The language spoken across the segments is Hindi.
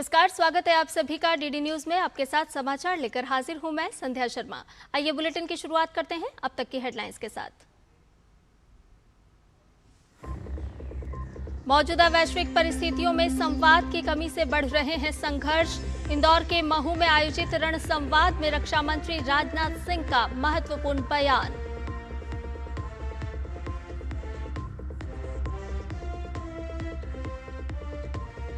नमस्कार, स्वागत है आप सभी का डीडी न्यूज में। आपके साथ समाचार लेकर हाजिर हूं मैं संध्या शर्मा। आइए बुलेटिन की शुरुआत करते हैं अब तक की हेडलाइंस के साथ। मौजूदा वैश्विक परिस्थितियों में संवाद की कमी से बढ़ रहे हैं संघर्ष। इंदौर के महू में आयोजित रण संवाद में रक्षा मंत्री राजनाथ सिंह का महत्वपूर्ण बयान।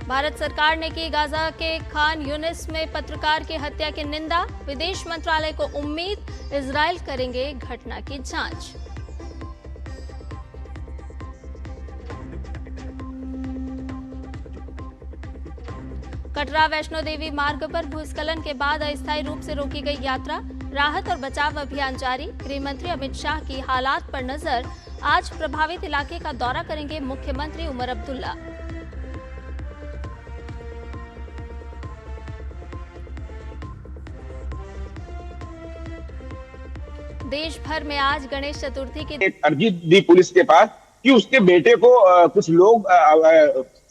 भारत सरकार ने की गाजा के खान यूनिस में पत्रकार की हत्या की निंदा। विदेश मंत्रालय को उम्मीद इजरायल करेंगे घटना की जांच। कटरा वैष्णो देवी मार्ग पर भूस्खलन के बाद अस्थायी रूप से रोकी गई यात्रा। राहत और बचाव अभियान जारी। गृह मंत्री अमित शाह की हालात पर नजर। आज प्रभावित इलाके का दौरा करेंगे मुख्यमंत्री उमर अब्दुल्ला। देश भर में आज गणेश चतुर्थी की एक अर्जी दी पुलिस के पास कि उसके बेटे को कुछ लोग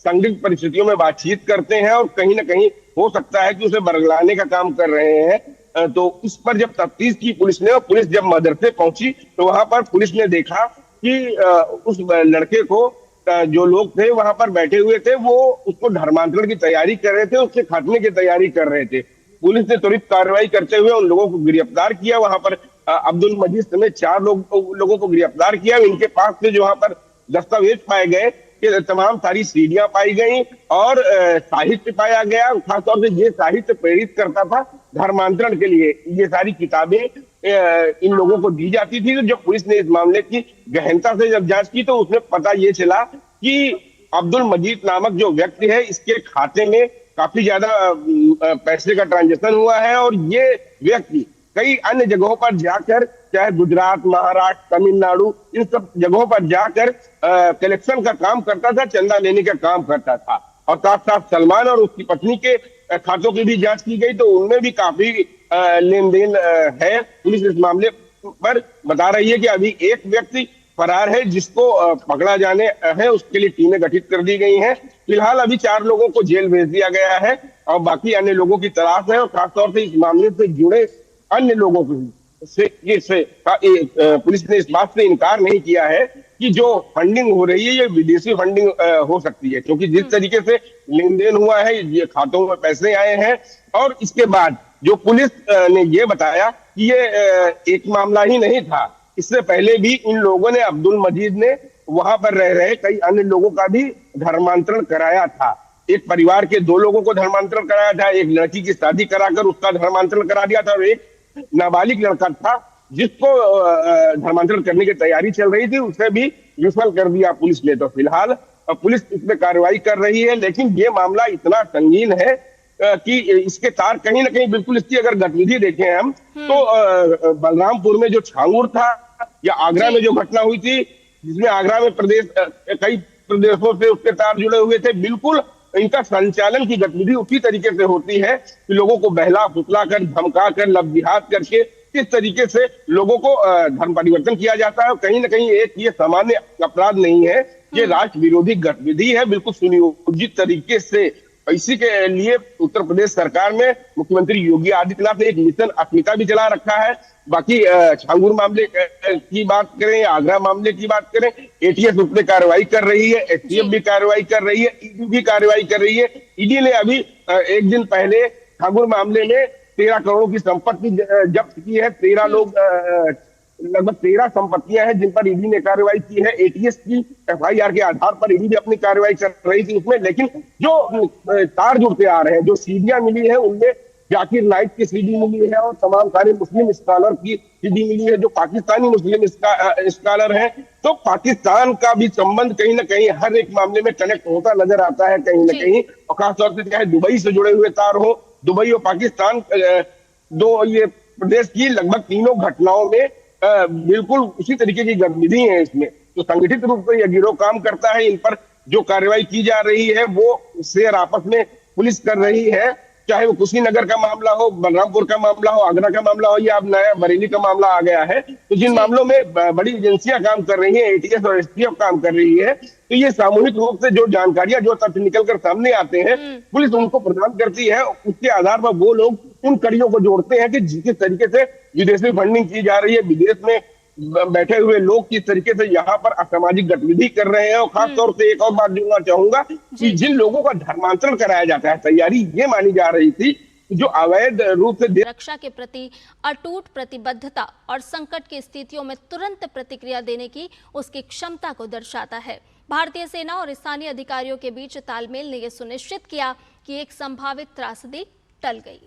संदिग्ध परिस्थितियों में बातचीत करते हैं और कहीं ना कहीं हो सकता है कि उसे बरगलाने का काम कर रहे हैं। तो इस पर जब तफ्तीश की पुलिस ने और पुलिस जब मदरसे पहुंची तो वहां पर पुलिस ने देखा कि उस लड़के को जो लोग थे वहां पर बैठे हुए थे वो उसको धर्मांतरण की तैयारी कर रहे थे, उसके खात्मे की तैयारी कर रहे थे। पुलिस ने त्वरित कार्रवाई करते हुए उन लोगों को गिरफ्तार किया। वहां पर अब्दुल मजीद समेत 4 लोगों को गिरफ्तार किया। इनके पास से जो वहां पर दस्तावेज पाए गए कि तमाम सारी सीढ़ियां पाई गई और साहित्य पाया गया। खासतौर से ये साहित्य प्रेरित करता था धर्मांतरण के लिए। ये सारी किताबें इन लोगों को दी जाती थी। तो जब पुलिस ने इस मामले की गहनता से जब जांच की तो उसमें पता ये चला कि अब्दुल मजीद नामक जो व्यक्ति है इसके खाते में काफी ज्यादा पैसे का ट्रांजेक्शन हुआ है और ये व्यक्ति कई अन्य जगहों पर जाकर, चाहे गुजरात, महाराष्ट्र, तमिलनाडु, इन सब जगहों पर जाकर कलेक्शन का काम करता था, चंदा लेने का काम करता था। और साथ साथ सलमान और उसकी पत्नी के खातों की भी जांच की गई तो उनमें भी काफी लेन देन है। पुलिस इस मामले पर बता रही है कि अभी एक व्यक्ति फरार है जिसको पकड़ा जाने है, उसके लिए टीमें गठित कर दी गई हैं। फिलहाल अभी 4 लोगों को जेल भेज दिया गया है और बाकी अन्य लोगों की तलाश है। और खासतौर से इस मामले से जुड़े अन्य लोगों को पुलिस ने इस बात से इनकार नहीं किया है कि जो फंडिंग हो रही है ये विदेशी फंडिंग हो सकती है, क्योंकि जिस तरीके से लेन देन हुआ है, ये खातों में पैसे आए हैं। और इसके बाद जो पुलिस ने ये बताया कि ये एक मामला ही नहीं था, इससे पहले भी इन लोगों ने, अब्दुल मजीद ने वहां पर रह रहे कई अन्य लोगों का भी धर्मांतरण कराया था। एक परिवार के 2 लोगों को धर्मांतरण कराया था, एक लड़की की शादी कराकर उसका धर्मांतरण करा दिया था और एक नाबालिग लड़का था जिसको धर्मांतरण करने की तैयारी चल रही थी, उसे भी विफल कर दिया पुलिस ने। तो फिलहाल पुलिस इसमें कार्रवाई कर रही है, लेकिन ये मामला इतना संगीन है कि इसके तार कहीं ना कहीं, बिल्कुल इसकी अगर गतिविधि देखें हम तो बलरामपुर में जो छांगुर था या आगरा में जो घटना हुई थी जिसमें आगरा में कई प्रदेशों से उसके तार जुड़े हुए थे, बिल्कुल इनका संचालन की गतिविधि उसी तरीके से होती है कि लोगों को बहला फुसला कर, धमका कर, लफ्जिहात करके किस तरीके से लोगों को धर्म परिवर्तन किया जाता है। कहीं ना कहीं एक ये सामान्य अपराध नहीं है, ये राष्ट्र विरोधी गतिविधि है, बिल्कुल सुनियोजित तरीके से। इसी के लिए उत्तर प्रदेश सरकार में मुख्यमंत्री योगी आदित्यनाथ ने एक मिशन अस्मिता भी चला रखा है। बाकी छांगुर मामले की बात करें, आगरा मामले की बात करें, एटीएस उस पर कार्रवाई कर रही है, एसटीएफ भी कार्रवाई कर रही है, ईडी भी कार्रवाई कर रही है। ईडी ने अभी एक दिन पहले छांगुर मामले में 13 करोड़ की संपत्ति जब्त की है। 13 लोग, लगभग 13 संपत्तियां हैं जिन पर ईडी ने कार्रवाई की है। एटीएस की एफआईआर के आधार पर ईडी भी अपनी कार्रवाई कर रही थी उसमें, लेकिन जो तार जुड़ते आ रहे हैं, जो सीढ़ियां मिली है उनमें जाकिर नाइक की सीडी मिली है और तमाम सारे मुस्लिम स्कॉलर की सीडी मिली है जो पाकिस्तानी मुस्लिम स्कॉलर हैं। तो पाकिस्तान का भी संबंध कहीं ना कहीं हर एक मामले में कनेक्ट होता नजर आता है कहीं ना कहीं। और खासतौर से चाहे दुबई से जुड़े हुए तार हो, दुबई और पाकिस्तान दो ये प्रदेश की लगभग तीनों घटनाओं में बिल्कुल उसी तरीके की गतिविधि है इसमें। तो संगठित रूप से यह गिरोह काम करता है। इन पर जो कार्रवाई की जा रही है वो शेयर आपस में पुलिस कर रही है, चाहे वो कुशीनगर का मामला हो, बलरामपुर का मामला हो, आगरा का मामला हो, या अब नया बरेली का मामला आ गया है। तो जिन मामलों में बड़ी एजेंसियां काम कर रही हैं, एटीएस और एसटीएफ काम कर रही है, तो ये सामूहिक रूप से जो जानकारियां, जो तथ्य निकल कर सामने आते हैं, पुलिस उनको प्रदान करती है। उसके आधार पर वो लोग उन कड़ियों को जोड़ते हैं कि जिस तरीके से विदेशी फंडिंग की जा रही है, विदेश में बैठे हुए लोग किस तरीके से यहाँ पर असामाजिक गतिविधि कर रहे हैं। और खासतौर से एक और बात जोड़ना चाहूंगा कि जिन लोगों का धर्मांतरण कराया जाता है, तैयारी ये मानी जा रही थी जो अवैध रूप से रक्षा के प्रति अटूट प्रतिबद्धता और संकट की स्थितियों में तुरंत प्रतिक्रिया देने की उसकी क्षमता को दर्शाता है। भारतीय सेना और स्थानीय अधिकारियों के बीच तालमेल ने यह सुनिश्चित किया कि एक संभावित त्रासदी टल गई।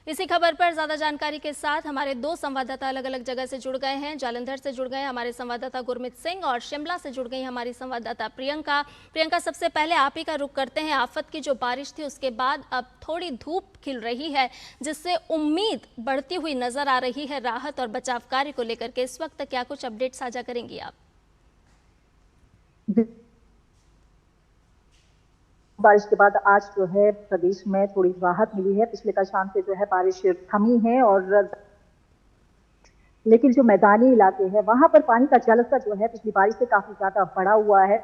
इसी खबर पर ज्यादा जानकारी के साथ हमारे दो संवाददाता अलग अलग जगह से जुड़ गए हैं। जालंधर से जुड़ गए हमारे संवाददाता गुरमीत सिंह और शिमला से जुड़ गई हमारी संवाददाता प्रियंका, सबसे पहले आप ही का रुख करते हैं। आफत की जो बारिश थी उसके बाद अब थोड़ी धूप खिल रही है, जिससे उम्मीद बढ़ती हुई नजर आ रही है राहत और बचाव कार्य को लेकर के। इस वक्त क्या कुछ अपडेट साझा करेंगी आप? बारिश के बाद आज जो है प्रदेश में थोड़ी राहत मिली है। पिछले कल शाम से जो है बारिश थमी है, और लेकिन जो मैदानी इलाके हैं वहां पर पानी का जलस्तर जो है पिछली बारिश से काफी ज्यादा बढ़ा हुआ है।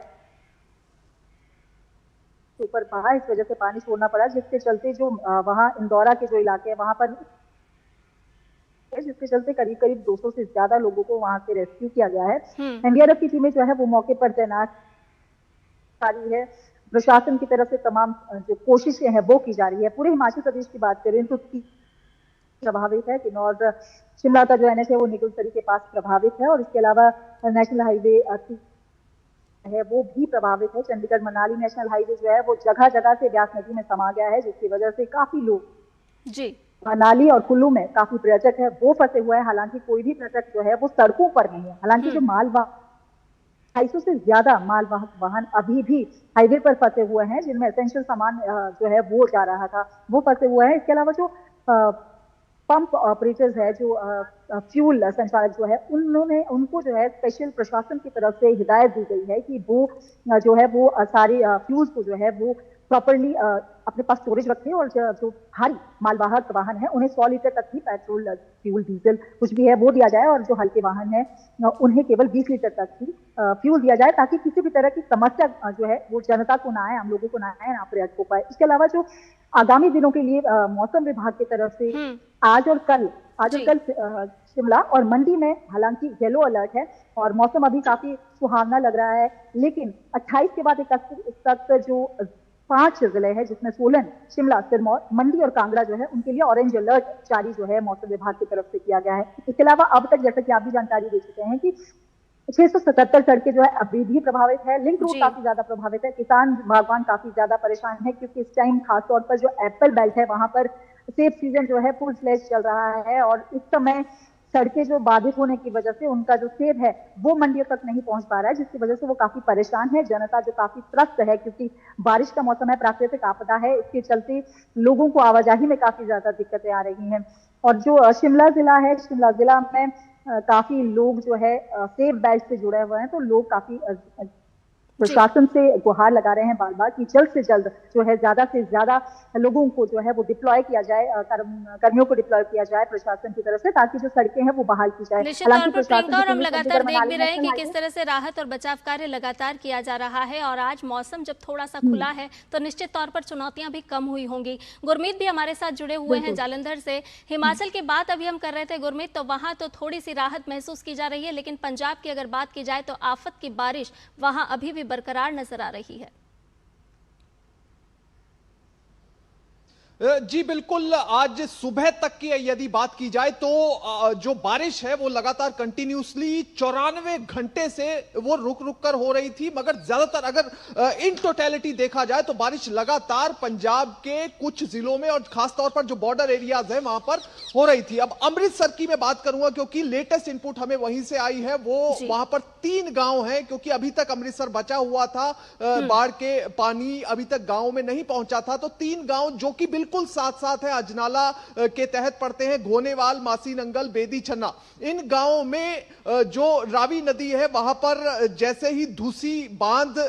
ऊपर बहा, इस वजह से पानी छोड़ना पड़ा, जिसके चलते जो वहां इंदौरा के जो इलाके हैं वहां पर, जिसके चलते करीब करीब 200 से ज्यादा लोगों को वहां से रेस्क्यू किया गया है। एनडीआरएफ की टीमें जो है वो मौके पर तैनात रही है। प्रशासन की तरफ से तमाम जो कोशिशें हैं वो की जा रही है। पूरे हिमाचल प्रदेश की बात करें तो प्रभावित है। किन्नौर शिमला का जो एनएच है वो निगुलसरी के पास प्रभावित है, और इसके अलावा नेशनल हाईवे है वो भी प्रभावित है। चंडीगढ़ मनाली नेशनल हाईवे जो है वो जगह जगह से ब्यास नदी में समा गया है, जिसकी वजह से काफी लोग मनाली और कुल्लू में काफी पर्यटक है वो फंसे हुए हैं। हालांकि कोई भी पर्यटक जो है वो सड़कों पर नहीं है। हालांकि जो मालवाहक 250 से ज्यादा मालवाहक वाहन अभी भी हाईवे पर फंसे हुए हैं, जिनमें एसेंशियल सामान जो है वो जा रहा था, वो फंसे हुए हैं। इसके अलावा जो पंप ऑपरेटर्स है, जो फ्यूल संचालक जो है, उनको जो है स्पेशल प्रशासन की तरफ से हिदायत दी गई है कि वो जो है वो सारी फ्यूल्स को जो है वो प्रॉपरली अपने पास स्टोरेज रखें, और जो भारी मालवाहक वाहन है उन्हें 100 लीटर तक ही पेट्रोल, फ्यूल, डीजल कुछ भी है वो दिया जाए, और जो हल्के वाहन है उन्हें केवल 20 लीटर तक ही फ्यूल दिया जाए, ताकि किसी भी तरह की समस्या जो है वो जनता को ना आए, हम लोगों को ना आए, ना पर्यटकों को आए। इसके अलावा जो आगामी दिनों के लिए मौसम विभाग की तरफ से आज और कल शिमला और मंडी में हालांकि येलो अलर्ट है, और मौसम अभी काफी सुहावना लग रहा है। लेकिन 28 के बाद 31 तक जो 5 जिले हैं, जिसमें सोलन, शिमला, सिरमौर, मंडी और कांगड़ा जो है उनके लिए ऑरेंज अलर्ट जारी जो है मौसम विभाग की तरफ से किया गया है। इसके अलावा अब तक जैसा कि आप भी जानकारी दे चुके हैं कि 677 सड़कें जो है अभी भी प्रभावित है। लिंक रोड काफी ज्यादा प्रभावित है। किसान बागवान काफी ज्यादा परेशान है, क्योंकि इस टाइम खासतौर पर जो एप्पल बेल्ट है वहां पर सेब सीजन जो है फुल फ्लेज चल रहा है, और इस समय सड़कें जो बाधित होने की वजह से उनका जो सेब है वो मंडियों तक नहीं पहुंच पा रहा है, जिसकी वजह से वो काफी परेशान है। जनता जो काफी त्रस्त है, क्योंकि बारिश का मौसम है, प्राकृतिक आपदा है, इसके चलते लोगों को आवाजाही में काफी ज्यादा दिक्कतें आ रही हैं। और जो शिमला जिला है, शिमला जिला में काफी लोग जो है सेफ बेल्ट से जुड़े हुए हैं, तो लोग काफी प्रशासन से गुहार लगा रहे हैं बार बार कि जल्द से जल्द जो है ज्यादा से ज्यादा लोगों को जो है वो डिप्लॉय किया जाए, कर्मियों को डिप्लॉय किया जाए प्रशासन की तरफ से, ताकि जो सड़कें हैं वो बहाल की जाए। निश्चित तौर पर प्रियंका, और हम लगातार देख भी रहे हैं कि किस तरह से राहत और बचाव कार्य लगातार किया जा रहा है, और आज मौसम जब थोड़ा सा खुला है तो निश्चित तौर पर चुनौतियां भी कम हुई होंगी। गुरमीत भी हमारे साथ जुड़े हुए हैं जालंधर से। हिमाचल की बात अभी हम कर रहे थे गुरमीत, तो वहां तो थोड़ी सी राहत महसूस की जा रही है, लेकिन पंजाब की अगर बात की जाए तो आफत की बारिश वहां अभी भी बरकरार नजर आ रही है। जी बिल्कुल, आज सुबह तक की यदि बात की जाए तो जो बारिश है वो लगातार कंटिन्यूसली 94 घंटे से वो रुक रुक कर हो रही थी, मगर ज्यादातर अगर इन टोटलिटी देखा जाए तो बारिश लगातार पंजाब के कुछ जिलों में और खासतौर पर जो बॉर्डर एरियाज है वहां पर हो रही थी। अब अमृतसर की मैं बात करूंगा, क्योंकि लेटेस्ट इनपुट हमें वहीं से आई है। वो वहां पर 3 गांव हैं, क्योंकि अभी तक अमृतसर बचा हुआ था, बाढ़ के पानी अभी तक गांव में नहीं पहुंचा था, तो 3 गांव जो कि बिल्कुल बिल्कुल साथ साथ है, अजनाला के तहत पड़ते हैं घोनेवाल, मासी नंगल, बेदी छन्ना। इन गांवों में जो रावी नदी है वहां पर जैसे ही धूसी बांध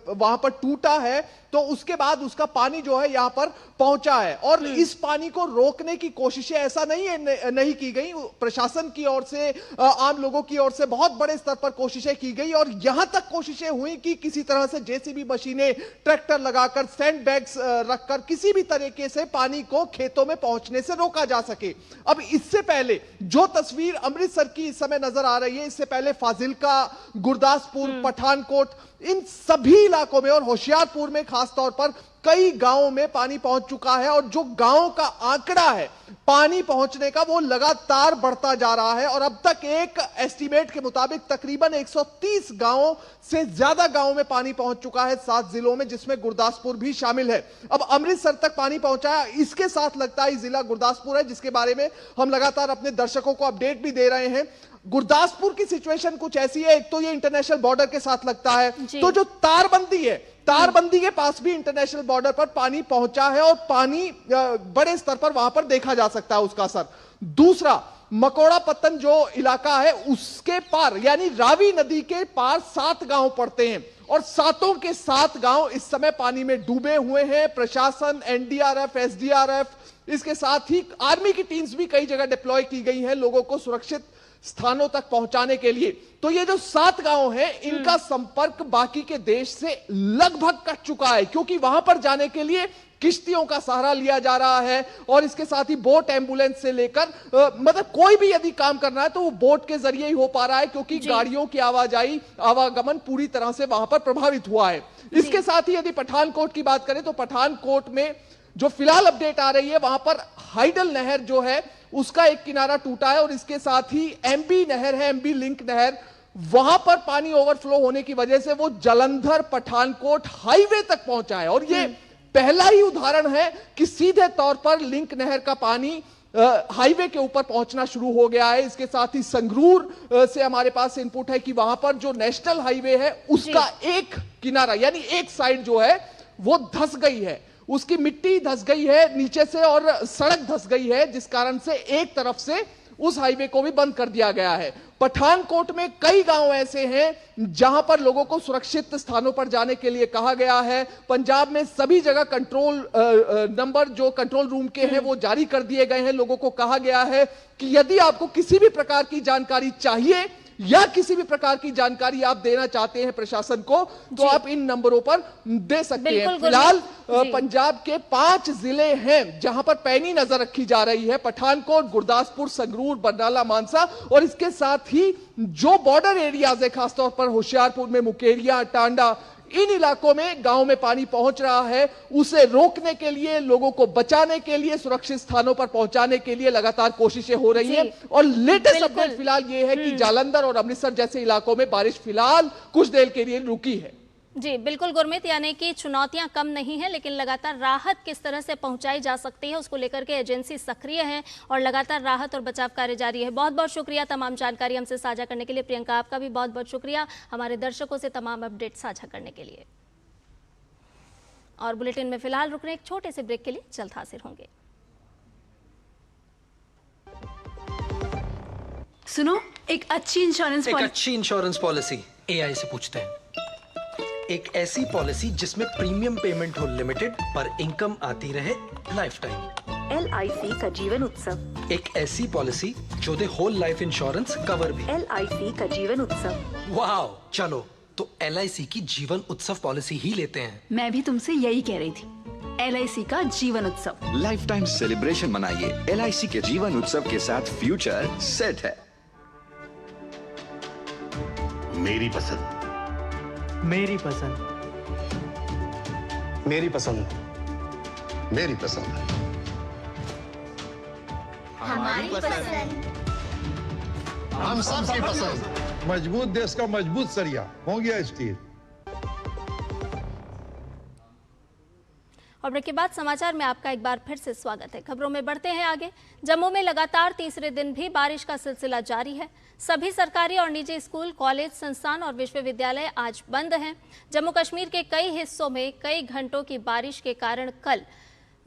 वहां पर टूटा है तो उसके बाद उसका पानी जो है यहां पर पहुंचा है और इस पानी को रोकने की कोशिशें ऐसा नहीं की गई। प्रशासन की ओर से, आम लोगों की ओर से बहुत बड़े स्तर पर कोशिशें की गई और यहां तक कोशिशें हुई कि किसी तरह से जेसीबी मशीनें, ट्रैक्टर लगाकर, सैंड बैग्स रखकर किसी भी तरीके से पानी को खेतों में पहुंचने से रोका जा सके। अब इससे पहले जो तस्वीर अमृतसर की इस समय नजर आ रही है, इससे पहले फाजिल्का, गुरदासपुर, पठानकोट, इन सभी इलाकों में और होशियारपुर में खासतौर पर कई गांवों में पानी पहुंच चुका है और जो गांवों का आंकड़ा है पानी पहुंचने का वो लगातार बढ़ता जा रहा है और अब तक एक एस्टीमेट के मुताबिक तकरीबन 130 गांवों से ज्यादा गांवों में पानी पहुंच चुका है 7 जिलों में, जिसमें गुरदासपुर भी शामिल है। अब अमृतसर तक पानी पहुंचा है, इसके साथ लगता है जिला गुरदासपुर है, जिसके बारे में हम लगातार अपने दर्शकों को अपडेट भी दे रहे हैं। गुरदासपुर की सिचुएशन कुछ ऐसी है, एक तो ये इंटरनेशनल बॉर्डर के साथ लगता है, तो जो तारबंदी है, तारबंदी के पास भी इंटरनेशनल बॉर्डर पर पानी पहुंचा है और पानी बड़े स्तर पर वहां पर देखा जा सकता है उसका असर। दूसरा, मकोड़ा पत्तन जो इलाका है उसके पार यानी रावी नदी के पार 7 गांव पड़ते हैं और 7 के 7 गांव इस समय पानी में डूबे हुए हैं। प्रशासन, एनडीआरएफ, एसडीआरएफ, इसके साथ ही आर्मी की टीम्स भी कई जगह डिप्लॉय की गई हैं लोगों को सुरक्षित स्थानों तक पहुंचाने के लिए। तो ये जो 7 गांव हैं इनका संपर्क बाकी के देश से लगभग कट चुका है क्योंकि वहां पर जाने के लिए किश्तियों का सहारा लिया जा रहा है और इसके साथ ही बोट, एम्बुलेंस से लेकर मतलब कोई भी यदि काम करना है तो वो बोट के जरिए ही हो पा रहा है क्योंकि गाड़ियों की आवागमन पूरी तरह से वहां पर प्रभावित हुआ है। इसके साथ ही यदि पठानकोट की बात करें तो पठानकोट में जो फिलहाल अपडेट आ रही है वहां पर हाइडल नहर जो है उसका एक किनारा टूटा है और इसके साथ ही एमबी नहर है, एमबी लिंक नहर, वहां पर पानी ओवरफ्लो होने की वजह से वो जालंधर पठानकोट हाईवे तक पहुंचा है और ये पहला ही उदाहरण है कि सीधे तौर पर लिंक नहर का पानी हाईवे के ऊपर पहुंचना शुरू हो गया है। इसके साथ ही संगरूर से हमारे पास इनपुट है कि वहां पर जो नेशनल हाईवे है उसका एक किनारा यानी एक साइड जो है वो धंस गई है, उसकी मिट्टी धंस गई है नीचे से और सड़क धंस गई है, जिस कारण से एक तरफ से उस हाईवे को भी बंद कर दिया गया है। पठानकोट में कई गांव ऐसे हैं जहां पर लोगों को सुरक्षित स्थानों पर जाने के लिए कहा गया है। पंजाब में सभी जगह कंट्रोल नंबर जो कंट्रोल रूम के हैं वो जारी कर दिए गए हैं। लोगों को कहा गया है कि यदि आपको किसी भी प्रकार की जानकारी चाहिए या किसी भी प्रकार की जानकारी आप देना चाहते हैं प्रशासन को तो आप इन नंबरों पर दे सकते हैं। फिलहाल पंजाब के 5 जिले हैं जहां पर पैनी नजर रखी जा रही है, पठानकोट, गुरदासपुर, संगरूर, बरनाला, मानसा और इसके साथ ही जो बॉर्डर एरियाज है खासतौर पर होशियारपुर में मुकेरिया, टांडा, इन इलाकों में गांव में पानी पहुंच रहा है, उसे रोकने के लिए, लोगों को बचाने के लिए, सुरक्षित स्थानों पर पहुंचाने के लिए लगातार कोशिशें हो रही हैं और लेटेस्ट अपडेट फिलहाल ये है कि जालंधर और अमृतसर जैसे इलाकों में बारिश फिलहाल कुछ देर के लिए रुकी है। जी बिल्कुल गुरमीत, यानी कि चुनौतियां कम नहीं है लेकिन लगातार राहत किस तरह से पहुंचाई जा सकती है उसको लेकर के एजेंसी सक्रिय है और लगातार राहत और बचाव कार्य जारी है। बहुत बहुत शुक्रिया तमाम जानकारी हमसे साझा करने के लिए। प्रियंका, आपका भी बहुत बहुत शुक्रिया हमारे दर्शकों से तमाम अपडेट साझा करने के लिए। और बुलेटिन में फिलहाल रुक रहे एक छोटे से ब्रेक के लिए, जल्द हाजिर होंगे। सुनो, एक अच्छी इंश्योरेंस पॉलिसी एआई से पूछते हैं। एक ऐसी पॉलिसी जिसमें प्रीमियम पेमेंट हो लिमिटेड पर इनकम आती रहे लाइफ टाइम। LIC का जीवन उत्सव। एक ऐसी पॉलिसी जो दे होल लाइफ इंश्योरेंस कवर भी। LIC का जीवन उत्सव। वाह, चलो तो LIC की जीवन उत्सव पॉलिसी ही लेते हैं। मैं भी तुमसे यही कह रही थी, LIC का जीवन उत्सव। लाइफ टाइम सेलिब्रेशन मनाइए LIC के जीवन उत्सव के साथ, फ्यूचर सेट है। मेरी पसंद, मेरी पसंद, मेरी पसंद, मेरी पसंद, हमारी पसंद, हम सबकी पसंद। मजबूत देश का मजबूत सरिया हो गया स्टील। और ब्रेक के बाद समाचार में आपका एक बार फिर से स्वागत है। खबरों में बढ़ते हैं आगे। जम्मू में लगातार तीसरे दिन भी बारिश का सिलसिला जारी है। सभी सरकारी और निजी स्कूल, कॉलेज, संस्थान और विश्वविद्यालय आज बंद हैं। जम्मू कश्मीर के कई हिस्सों में कई घंटों की बारिश के कारण कल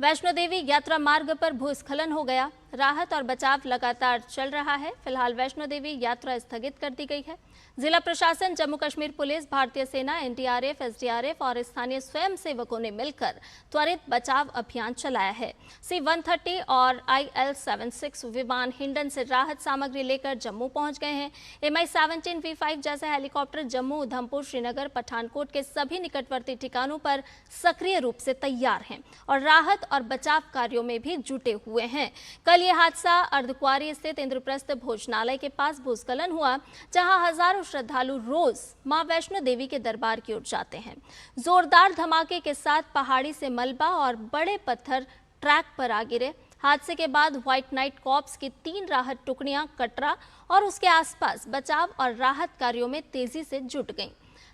वैष्णो देवी यात्रा मार्ग पर भूस्खलन हो गया। राहत और बचाव लगातार चल रहा है। फिलहाल वैष्णो देवी यात्रा स्थगित कर दी गई है। जिला प्रशासन, जम्मू कश्मीर पुलिस, भारतीय सेना, एनडीआरएफ, एसडीआरएफ और स्थानीय स्वयं सेवकों ने मिलकर त्वरित बचाव अभियान चलाया है। C-130 और IL-76 विमान हिंडन से राहत सामग्री लेकर जम्मू पहुंच गए हैं। Mi-17 V5 जैसे हेलीकॉप्टर जम्मू, उधमपुर, श्रीनगर, पठानकोट के सभी निकटवर्ती ठिकानों पर सक्रिय रूप से तैयार हैं और राहत और बचाव कार्यों में भी जुटे हुए हैं। कल यह हादसा अर्धकुंवारी स्थित इंद्रप्रस्थ भोजनालय के पास भूस्खलन हुआ, जहां हजारों श्रद्धालु रोज मां वैष्णो देवी के दरबार की ओर जाते हैं। जोरदार धमाके के साथ पहाड़ी से मलबा और बड़े पत्थर ट्रैक पर आ गिरे। हादसे के बाद व्हाइट नाइट कॉर्प्स की 3 राहत टुकड़ियां कटरा और उसके आसपास बचाव और राहत कार्यों में तेजी से जुट गईं।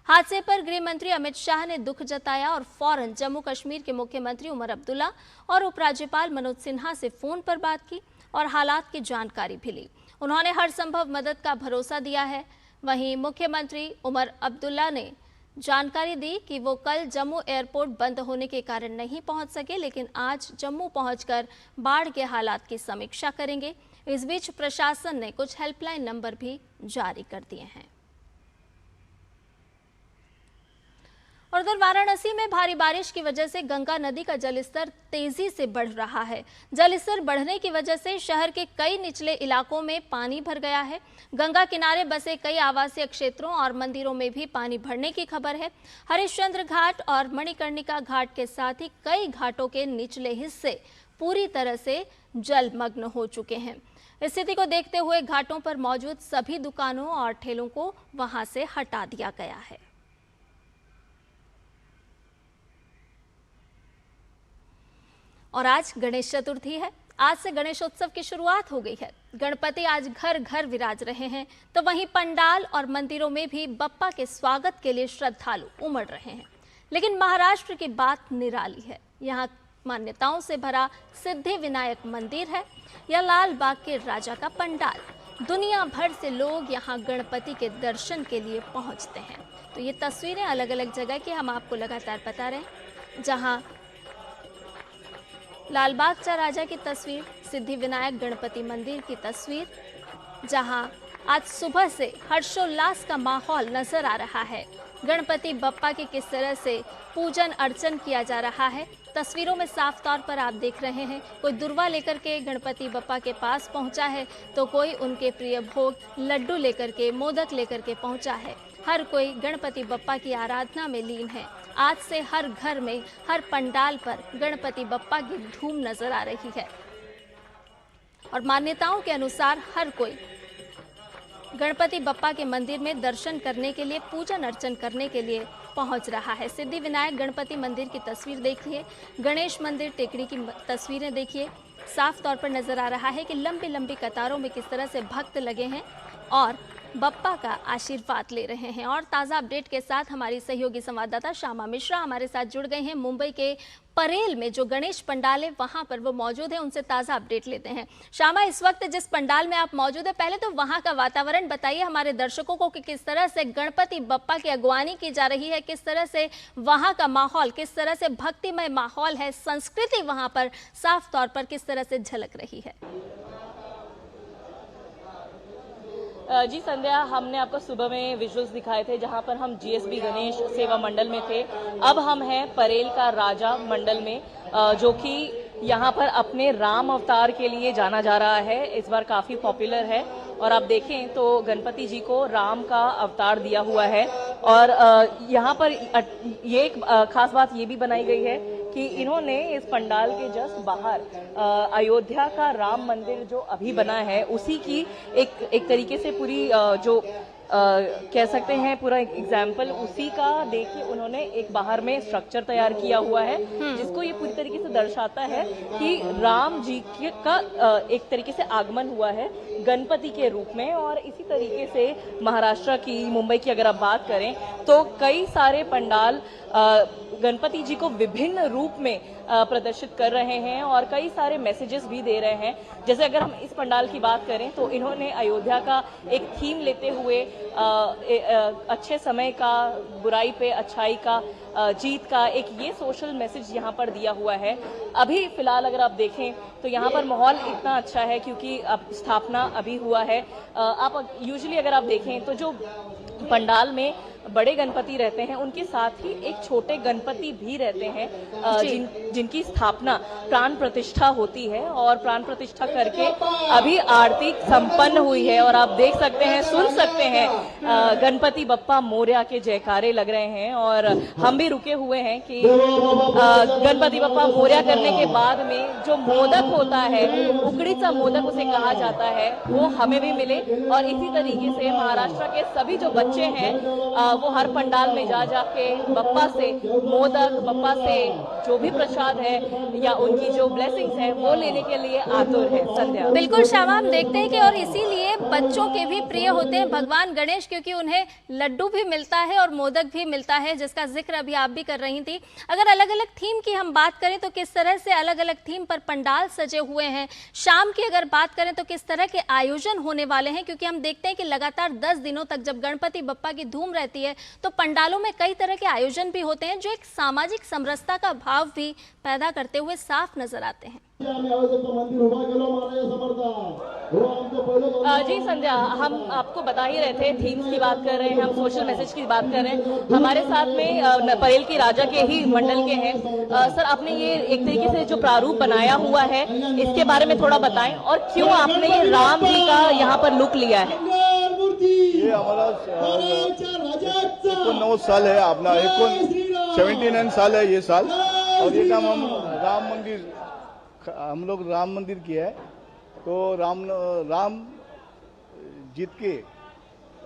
हादसे पर गृह मंत्री अमित शाह ने दुख जताया और फौरन जम्मू कश्मीर के मुख्यमंत्री उमर अब्दुल्ला और उपराज्यपाल मनोज सिन्हा से फोन पर बात की और हालात की जानकारी भी ली। उन्होंने हर संभव मदद का भरोसा दिया है। वहीं मुख्यमंत्री उमर अब्दुल्ला ने जानकारी दी कि वो कल जम्मू एयरपोर्ट बंद होने के कारण नहीं पहुंच सके, लेकिन आज जम्मू पहुंचकर बाढ़ के हालात की समीक्षा करेंगे। इस बीच प्रशासन ने कुछ हेल्पलाइन नंबर भी जारी कर दिए हैं। और उधर वाराणसी में भारी बारिश की वजह से गंगा नदी का जलस्तर तेजी से बढ़ रहा है। जलस्तर बढ़ने की वजह से शहर के कई निचले इलाकों में पानी भर गया है। गंगा किनारे बसे कई आवासीय क्षेत्रों और मंदिरों में भी पानी भरने की खबर है। हरिश्चंद्र घाट और मणिकर्णिका घाट के साथ ही कई घाटों के निचले हिस्से पूरी तरह से जलमग्न हो चुके हैं। स्थिति को देखते हुए घाटों पर मौजूद सभी दुकानों और ठेलों को वहां से हटा दिया गया है। और आज गणेश चतुर्थी है। आज से गणेशोत्सव की शुरुआत हो गई है। गणपति आज घर घर विराज रहे हैं, तो वहीं पंडाल और मंदिरों में भी बप्पा के स्वागत के लिए श्रद्धालु उमड़ रहे हैं। लेकिन महाराष्ट्र की बात निराली है। यहाँ मान्यताओं से भरा सिद्धि विनायक मंदिर है या लाल बाग के राजा का पंडाल। दुनिया भर से लोग यहाँ गणपति के दर्शन के लिए पहुँचते हैं। तो ये तस्वीरें अलग अलग जगह की हम आपको लगातार बता रहे हैं, जहाँ लालबाग चा राजा की तस्वीर, सिद्धि विनायक गणपति मंदिर की तस्वीर, जहां आज सुबह से हर्षोल्लास का माहौल नजर आ रहा है। गणपति बप्पा की किस तरह से पूजन अर्चन किया जा रहा है, तस्वीरों में साफ तौर पर आप देख रहे हैं। कोई दुर्वा लेकर के गणपति बप्पा के पास पहुंचा है, तो कोई उनके प्रिय भोग लड्डू लेकर के, मोदक लेकर के पहुंचा है। हर कोई गणपति बप्पा की आराधना में लीन है। आज से हर घर में, हर पंडाल पर गणपति बप्पा की धूम नजर आ रही है और मान्यताओं के अनुसार हर कोई गणपति बप्पा के मंदिर में दर्शन करने के लिए, पूजन अर्चन करने के लिए पहुंच रहा है। सिद्धि विनायक गणपति मंदिर की तस्वीर देखिए, गणेश मंदिर टेकड़ी की तस्वीरें देखिए। साफ तौर पर नजर आ रहा है कि लंबी लंबी कतारों में किस तरह से भक्त लगे हैं और बप्पा का आशीर्वाद ले रहे हैं। और ताज़ा अपडेट के साथ हमारी सहयोगी संवाददाता श्यामा मिश्रा हमारे साथ जुड़ गए हैं। मुंबई के परेल में जो गणेश पंडाल है वहां पर वो मौजूद है, उनसे ताज़ा अपडेट लेते हैं। श्यामा, इस वक्त जिस पंडाल में आप मौजूद है, पहले तो वहां का वातावरण बताइए हमारे दर्शकों को कि किस तरह से गणपति बप्पा की अगवानी की जा रही है, किस तरह से वहां का माहौल, किस तरह से भक्तिमय माहौल है, संस्कृति वहां पर साफ तौर पर किस तरह से झलक रही है। जी संध्या, हमने आपको सुबह में विजुअल्स दिखाए थे जहां पर हम जीएसबी गणेश सेवा मंडल में थे। अब हम हैं परेल का राजा मंडल में, जो कि यहाँ पर अपने राम अवतार के लिए जाना जा रहा है। इस बार काफ़ी पॉपुलर है और आप देखें तो गणपति जी को राम का अवतार दिया हुआ है। और यहाँ पर ये एक खास बात ये भी बनाई गई है कि इन्होंने इस पंडाल के जस्ट बाहर अयोध्या का राम मंदिर जो अभी बना है उसी की एक तरीके से पूरी जो कह सकते हैं पूरा एग्जाम्पल उसी का देखिए उन्होंने एक बाहर में स्ट्रक्चर तैयार किया हुआ है, जिसको ये पूरी तरीके से दर्शाता है कि राम जी का एक तरीके से आगमन हुआ है गणपति के रूप में। और इसी तरीके से महाराष्ट्र की, मुंबई की अगर आप बात करें तो कई सारे पंडाल गणपति जी को विभिन्न रूप में प्रदर्शित कर रहे हैं और कई सारे मैसेजेस भी दे रहे हैं। जैसे अगर हम इस पंडाल की बात करें तो इन्होंने अयोध्या का एक थीम लेते हुए अच्छे समय का, बुराई पे अच्छाई का, जीत का एक ये सोशल मैसेज यहाँ पर दिया हुआ है। अभी फिलहाल अगर आप देखें तो यहाँ पर माहौल इतना अच्छा है क्योंकि अब स्थापना अभी हुआ है। आप यूजुअली अगर आप देखें तो जो पंडाल में बड़े गणपति रहते हैं उनके साथ ही एक छोटे गणपति भी रहते हैं जिनकी स्थापना प्राण प्रतिष्ठा होती है और प्राण प्रतिष्ठा करके अभी आरती संपन्न हुई है और आप देख सकते हैं, सुन सकते हैं गणपति बप्पा मोरया के जयकारे लग रहे हैं और हम भी रुके हुए हैं कि गणपति बप्पा मोरया करने के बाद में जो मोदक होता है, उकड़ीचा मोदक उसे कहा जाता है, वो हमें भी मिले और इसी तरीके से महाराष्ट्र के सभी जो बच्चे हैं वो हर पंडाल में जा जाके बप्पा से मोदक, बप्पा से जो भी प्रसाद है या उनकी जो ब्लेसिंग्स है वो लेने के लिए आतुर है। संध्या बिल्कुल श्यामा, हम देखते हैं कि और इसीलिए बच्चों के भी प्रिय होते हैं भगवान गणेश, क्योंकि उन्हें लड्डू भी मिलता है और मोदक भी मिलता है, जिसका जिक्र अभी आप भी कर रही थी। अगर अलग अलग थीम की हम बात करें तो किस तरह से अलग अलग थीम पर पंडाल सजे हुए हैं, शाम की अगर बात करें तो किस तरह के आयोजन होने वाले हैं, क्योंकि हम देखते हैं कि लगातार 10 दिनों तक जब गणपति बप्पा की धूम रहती है तो पंडालों में कई तरह के आयोजन भी होते हैं जो एक सामाजिक समरसता का भाव भी पैदा करते हुए साफ नजर आते हैं। जी संध्या, हम आपको बता ही रहे थे, थीम्स की बात कर रहे हैं, हम सोशल मैसेज की बात कर रहे हैं। हमारे साथ में परेल की राजा के ही मंडल के हैं। सर, आपने ये एक तरीके से जो प्रारूप बनाया हुआ है इसके बारे में थोड़ा बताएं और क्यों आपने ये राम जी का यहाँ पर लुक लिया है। ये हमारा 89 साल है, अपना 79 साल है ये साल, और ये काम हम राम मंदिर, हम लोग राम मंदिर किया है, तो राम जीत के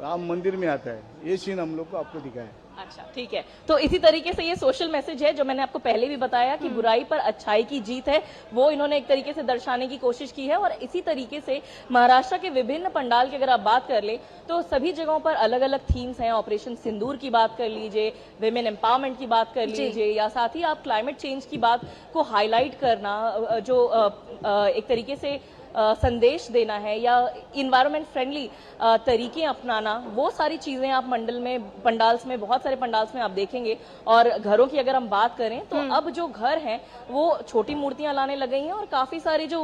राम मंदिर में आता है, ये सीन हम लोग को आपको दिखाया है। अच्छा, ठीक है। तो इसी तरीके से ये सोशल मैसेज है जो मैंने आपको पहले भी बताया कि बुराई पर अच्छाई की जीत है, वो इन्होंने एक तरीके से दर्शाने की कोशिश की है। और इसी तरीके से महाराष्ट्र के विभिन्न पंडाल की अगर आप बात कर ले तो सभी जगहों पर अलग अलग थीम्स हैं। ऑपरेशन सिंदूर की बात कर लीजिए, विमेन एम्पावरमेंट की बात कर लीजिए, या साथ ही आप क्लाइमेट चेंज की बात को हाईलाइट करना, जो एक तरीके से संदेश देना है या इन्वायरमेंट फ्रेंडली तरीके अपनाना, वो सारी चीजें आप पंडाल्स में बहुत सारे पंडाल्स में आप देखेंगे। और घरों की अगर हम बात करें तो अब जो घर हैं वो छोटी मूर्तियां लाने लग गई हैं और काफी सारे जो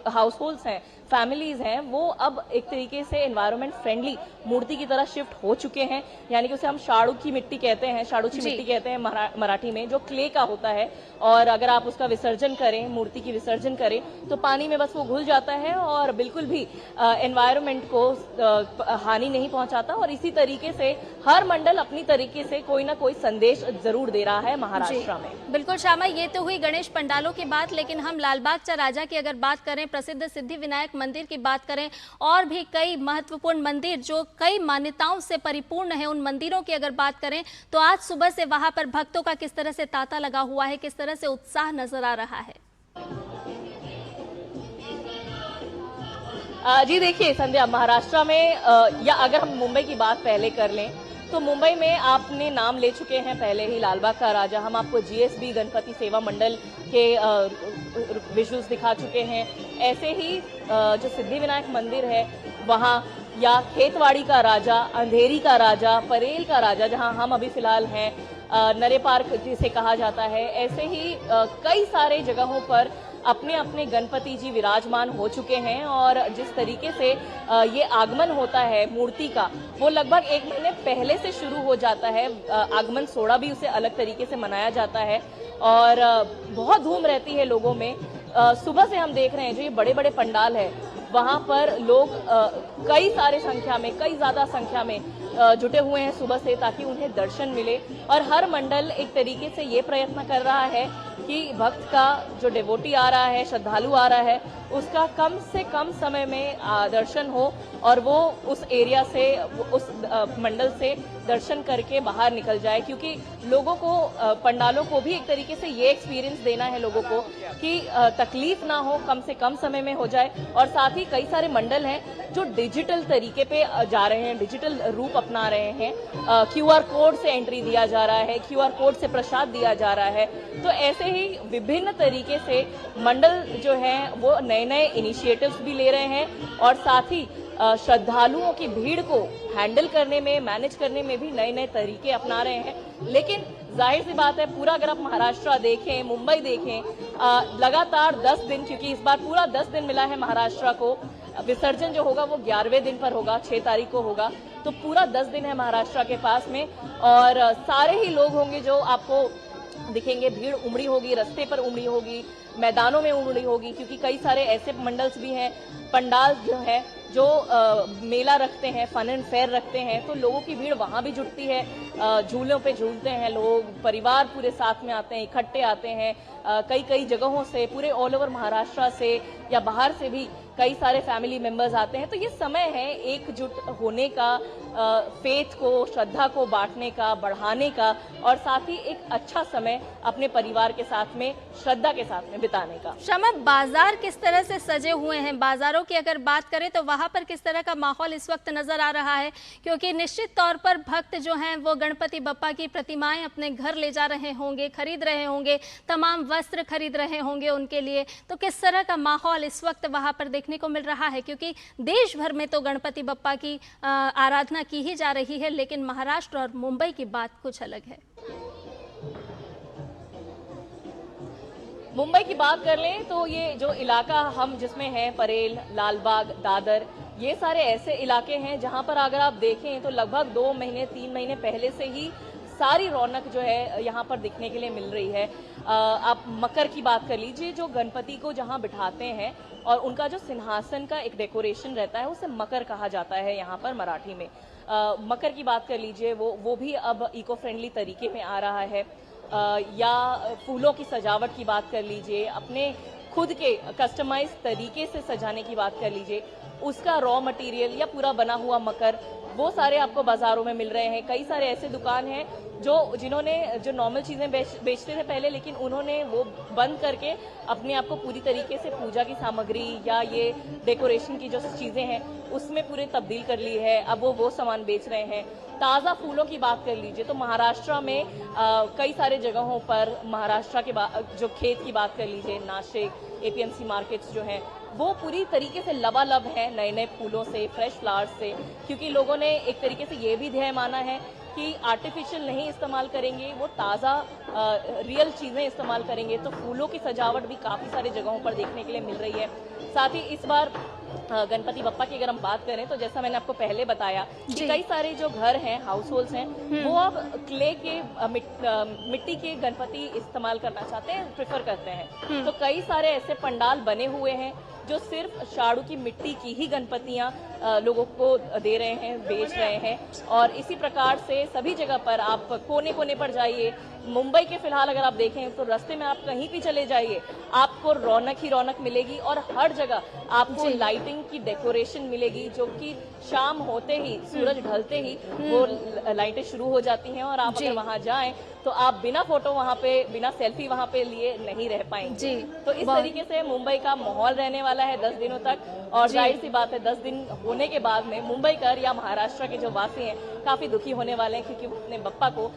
हाउस होल्ड्स हैं, फैमिलीज हैं, वो अब एक तरीके से एनवायरनमेंट फ्रेंडली मूर्ति की तरह शिफ्ट हो चुके हैं। यानी कि उसे हम शाड़ू की मिट्टी कहते हैं, शाड़ूची मिट्टी कहते हैं मराठी में, जो क्ले का होता है। और अगर आप उसका विसर्जन करें, मूर्ति की विसर्जन करें, तो पानी में बस वो घुल जाता है और बिल्कुल भी एनवायरनमेंट को हानि नहीं पहुंचाता। और इसी तरीके से हर मंडल अपनी तरीके से कोई ना कोई संदेश जरूर दे रहा है महाराष्ट्र में। बिल्कुल श्यामा, ये तो हुई गणेश पंडालों की बात, लेकिन हम लालबाग चा राजा की अगर बात करें, प्रसिद्ध सिद्धि विनायक मंदिर की बात करें, और भी कई महत्वपूर्ण मंदिर जो कई मान्यताओं से परिपूर्ण है, उन मंदिरों की अगर बात करें तो आज सुबह से वहां पर भक्तों का किस तरह से तांता लगा हुआ है, किस तरह से उत्साह नजर आ रहा है। जी देखिए संध्या, महाराष्ट्र में या अगर हम मुंबई की बात पहले कर लें तो मुंबई में आपने नाम ले चुके हैं पहले ही, लालबाग का राजा। हम आपको जीएसबी गणपति सेवा मंडल के विजुअल्स दिखा चुके हैं। ऐसे ही जो सिद्धि विनायक मंदिर है वहाँ, या खेतवाड़ी का राजा, अंधेरी का राजा, परेल का राजा जहाँ हम अभी फिलहाल हैं, नरे पार्क जिसे कहा जाता है, ऐसे ही कई सारे जगहों पर अपने अपने गणपति जी विराजमान हो चुके हैं। और जिस तरीके से ये आगमन होता है मूर्ति का, वो लगभग 1 महीने पहले से शुरू हो जाता है। आगमन सोड़ा भी उसे अलग तरीके से मनाया जाता है और बहुत धूम रहती है लोगों में। सुबह से हम देख रहे हैं जो ये बड़े बड़े पंडाल है, वहाँ पर लोग कई ज़्यादा संख्या में जुटे हुए हैं सुबह से, ताकि उन्हें दर्शन मिले। और हर मंडल एक तरीके से ये प्रयत्न कर रहा है कि भक्त का जो डिवोटी आ रहा है, श्रद्धालु आ रहा है, उसका कम से कम समय में दर्शन हो और वो उस एरिया से, उस मंडल से दर्शन करके बाहर निकल जाए। क्योंकि लोगों को, पंडालों को भी एक तरीके से ये एक्सपीरियंस देना है लोगों को कि तकलीफ ना हो, कम से कम समय में हो जाए। और साथ ही कई सारे मंडल हैं जो डिजिटल तरीके पे जा रहे हैं, डिजिटल रूप अपना रहे हैं। QR कोड से एंट्री दिया जा रहा है, QR कोड से प्रसाद दिया जा रहा है। तो ऐसे ऐसे ही विभिन्न तरीके से मंडल जो है वो नए नए इनिशिएटिव्स भी ले रहे हैं और साथ ही श्रद्धालुओं की भीड़ को हैंडल करने में, मैनेज करने में भी नए नए तरीके अपना रहे हैं। लेकिन जाहिर सी बात है, पूरा अगर आप महाराष्ट्र देखें, मुंबई देखें, लगातार 10 दिन, क्योंकि इस बार पूरा 10 दिन मिला है महाराष्ट्र को, विसर्जन जो होगा वो 11वें दिन पर होगा, 6 तारीख को होगा, तो पूरा 10 दिन है महाराष्ट्र के पास में और सारे ही लोग होंगे जो आपको दिखेंगे। भीड़ उमड़ी होगी, रास्ते पर उमड़ी होगी, मैदानों में उमड़ी होगी, क्योंकि कई सारे ऐसे मंडल्स भी हैं, पंडाल जो है जो मेला रखते हैं, फन एंड फेयर रखते हैं, तो लोगों की भीड़ वहाँ भी जुटती है। झूलों पे झूलते हैं लोग, परिवार पूरे साथ में आते हैं, इकट्ठे आते हैं, कई जगहों से, पूरे ऑल ओवर महाराष्ट्र से या बाहर से भी कई सारे फैमिली मेंबर्स आते हैं। तो ये समय है एकजुट होने का, फेथ को, श्रद्धा को बांटने का, बढ़ाने का और साथ ही एक अच्छा समय अपने परिवार के साथ में, श्रद्धा के साथ में बिताने का। शमा, बाजार किस तरह से सजे हुए हैं? बाजारों की अगर बात करें तो वहां पर किस तरह का माहौल इस वक्त नजर आ रहा है? क्योंकि निश्चित तौर पर भक्त जो हैं वो गणपति बप्पा की प्रतिमाएं अपने घर ले जा रहे होंगे, खरीद रहे होंगे, तमाम वस्त्र खरीद रहे होंगे उनके लिए। तो किस तरह का माहौल इस वक्त वहां पर देखने को मिल रहा है? क्योंकि देश भर में तो गणपति बप्पा की आराधना की ही जा रही है, लेकिन महाराष्ट्र और मुंबई की बात कुछ अलग है। मुंबई की बात कर लें तो ये जो इलाका हम जिसमें हैं, परेल, लालबाग, दादर, ये सारे ऐसे इलाके हैं जहां पर अगर आप देखें तो लगभग 2 महीने 3 महीने पहले से ही सारी रौनक जो है यहाँ पर दिखने के लिए मिल रही है। आप मकर की बात कर लीजिए, जो गणपति को जहाँ बिठाते हैं और उनका जो सिंहासन का एक डेकोरेशन रहता है उसे मकर कहा जाता है यहाँ पर मराठी में। मकर की बात कर लीजिए, वो भी अब इको फ्रेंडली तरीके में आ रहा है। या फूलों की सजावट की बात कर लीजिए, अपने खुद के कस्टमाइज तरीके से सजाने की बात कर लीजिए, उसका रॉ मटेरियल या पूरा बना हुआ मकर, वो सारे आपको बाजारों में मिल रहे हैं। कई सारे ऐसे दुकान हैं जिन्होंने जो नॉर्मल चीज़ें बेचते थे पहले, लेकिन उन्होंने वो बंद करके अपने आप को पूरी तरीके से पूजा की सामग्री या ये डेकोरेशन की जो चीज़ें हैं उसमें पूरे तब्दील कर ली है। अब वो सामान बेच रहे हैं। ताज़ा फूलों की बात कर लीजिए तो महाराष्ट्र में कई सारे जगहों पर, महाराष्ट्र के जो खेत की बात कर लीजिए, नाशिक, APMC मार्केट्स जो हैं वो पूरी तरीके से लबालब है नए नए फूलों से, फ्रेश फ्लावर्स से, क्योंकि लोगों ने एक तरीके से ये भी ध्येय माना है कि आर्टिफिशियल नहीं इस्तेमाल करेंगे, वो ताज़ा रियल चीज़ें इस्तेमाल करेंगे। तो फूलों की सजावट भी काफ़ी सारी जगहों पर देखने के लिए मिल रही है। साथ ही इस बार गणपति बप्पा की अगर हम बात करें तो जैसा मैंने आपको पहले बताया कि कई सारे जो घर हैं, हाउस होल्ड्स हैं, वो अब क्ले के मिट्टी के गणपति इस्तेमाल करना चाहते हैं, प्रेफर करते हैं। तो कई सारे ऐसे पंडाल बने हुए हैं जो सिर्फ शाड़ू की मिट्टी की ही गणपतियां लोगों को दे रहे हैं, बेच रहे हैं। और इसी प्रकार से सभी जगह पर आप कोने कोने पर जाइए, मुंबई के फिलहाल अगर आप देखें तो रास्ते में आप कहीं भी चले जाइए, आपको रौनक ही रौनक मिलेगी और हर जगह आपको लाइटिंग की डेकोरेशन मिलेगी, जो कि शाम होते ही, सूरज ढलते ही वो लाइटें शुरू हो जाती हैं। और आप अगर वहां जाएं तो आप बिना फोटो वहां पे, बिना सेल्फी वहां पे लिए नहीं रह पाएंगे। तो इस तरीके से मुंबई का माहौल रहने वाला है 10 दिनों तक। और जाहिर सी बात है 10 दिन होने के बाद में मुंबईकर या महाराष्ट्र के जो वासी हैं काफी दुखी होने वाले हैं, क्योंकि वो अपने बप्पा को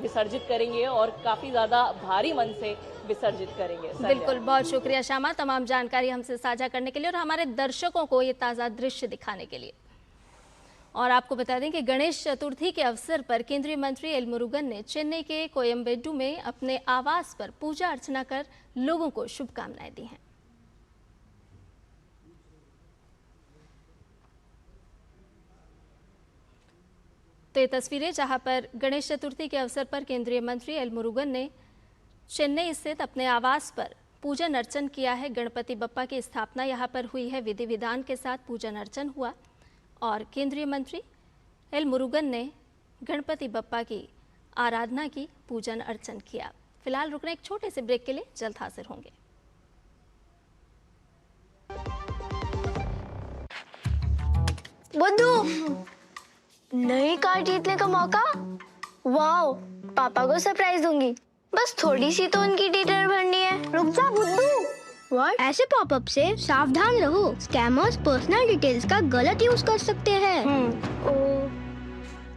विसर्जित करेंगे और काफी ज्यादा भारी मन से विसर्जित करेंगे। बिल्कुल, बहुत शुक्रिया शामा तमाम जानकारी हमसे साझा करने के लिए और हमारे दर्शकों को ये ताज़ा दृश्य दिखाने के लिए। और आपको बता दें कि गणेश चतुर्थी के अवसर पर केंद्रीय मंत्री एल मुरुगन ने चेन्नई के कोयम्बेडु में अपने आवास पर पूजा अर्चना कर लोगों को शुभकामनाएं दी हैं। तो ये तस्वीरें जहां पर गणेश चतुर्थी के अवसर पर केंद्रीय मंत्री एल मुरुगन ने चेन्नई स्थित अपने आवास पर पूजन अर्चन किया है। गणपति बप्पा की स्थापना यहाँ पर हुई है, विधि विधान के साथ पूजन अर्चन हुआ और केंद्रीय मंत्री एल मुरुगन ने गणपति बप्पा की आराधना की, पूजन अर्चन किया। फिलहाल रुकने एक छोटे से ब्रेक के लिए, जल्द हाजिर होंगे। बुद्धू, नई कार जीतने का मौका। वाओ, पापा को सरप्राइज दूंगी। बस थोड़ी सी तो उनकी डिटेल भरनी है। रुक जा बुद्धू। व्हाट? ऐसे पॉपअप से सावधान रहो, स्कैमर्स पर्सनल डिटेल्स का गलत यूज कर सकते हैं। ओ,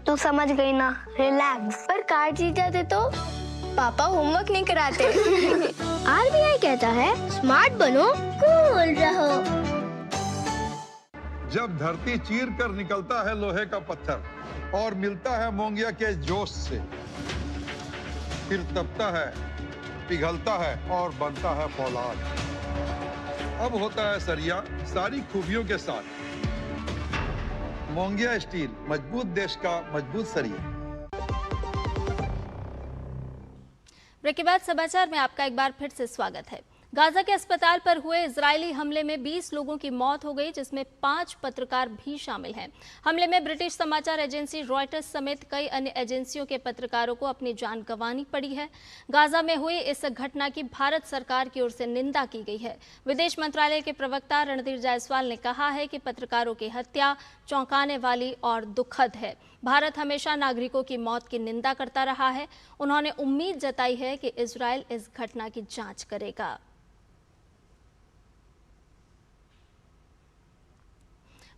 तू समझ गई ना, रिलैक्स। पर कार जीत जाते तो पापा होमवर्क नहीं कराते। RBI कहता है स्मार्ट बनो, कूल रहो। जब धरती चीर कर निकलता है लोहे का पत्थर और मिलता है मोंगिया के जोश से, फिर तपता है, पिघलता है और बनता है फौलाद। अब होता है सरिया सारी खूबियों के साथ। मोंगिया स्टील, मजबूत देश का मजबूत सरिया। ब्रेक के बाद समाचार में आपका एक बार फिर से स्वागत है। गाजा के अस्पताल पर हुए इजरायली हमले में 20 लोगों की मौत हो गई, जिसमें 5 पत्रकार भी शामिल हैं। हमले में ब्रिटिश समाचार एजेंसी रॉयटर्स समेत कई अन्य एजेंसियों के पत्रकारों को अपनी जान गंवानी पड़ी है। गाजा में हुई इस घटना की भारत सरकार की ओर से निंदा की गई है। विदेश मंत्रालय के प्रवक्ता रणधीर जायसवाल ने कहा है कि पत्रकारों की हत्या चौंकाने वाली और दुखद है। भारत हमेशा नागरिकों की मौत की निंदा करता रहा है। उन्होंने उम्मीद जताई है कि इजरायल इस घटना की जांच करेगा।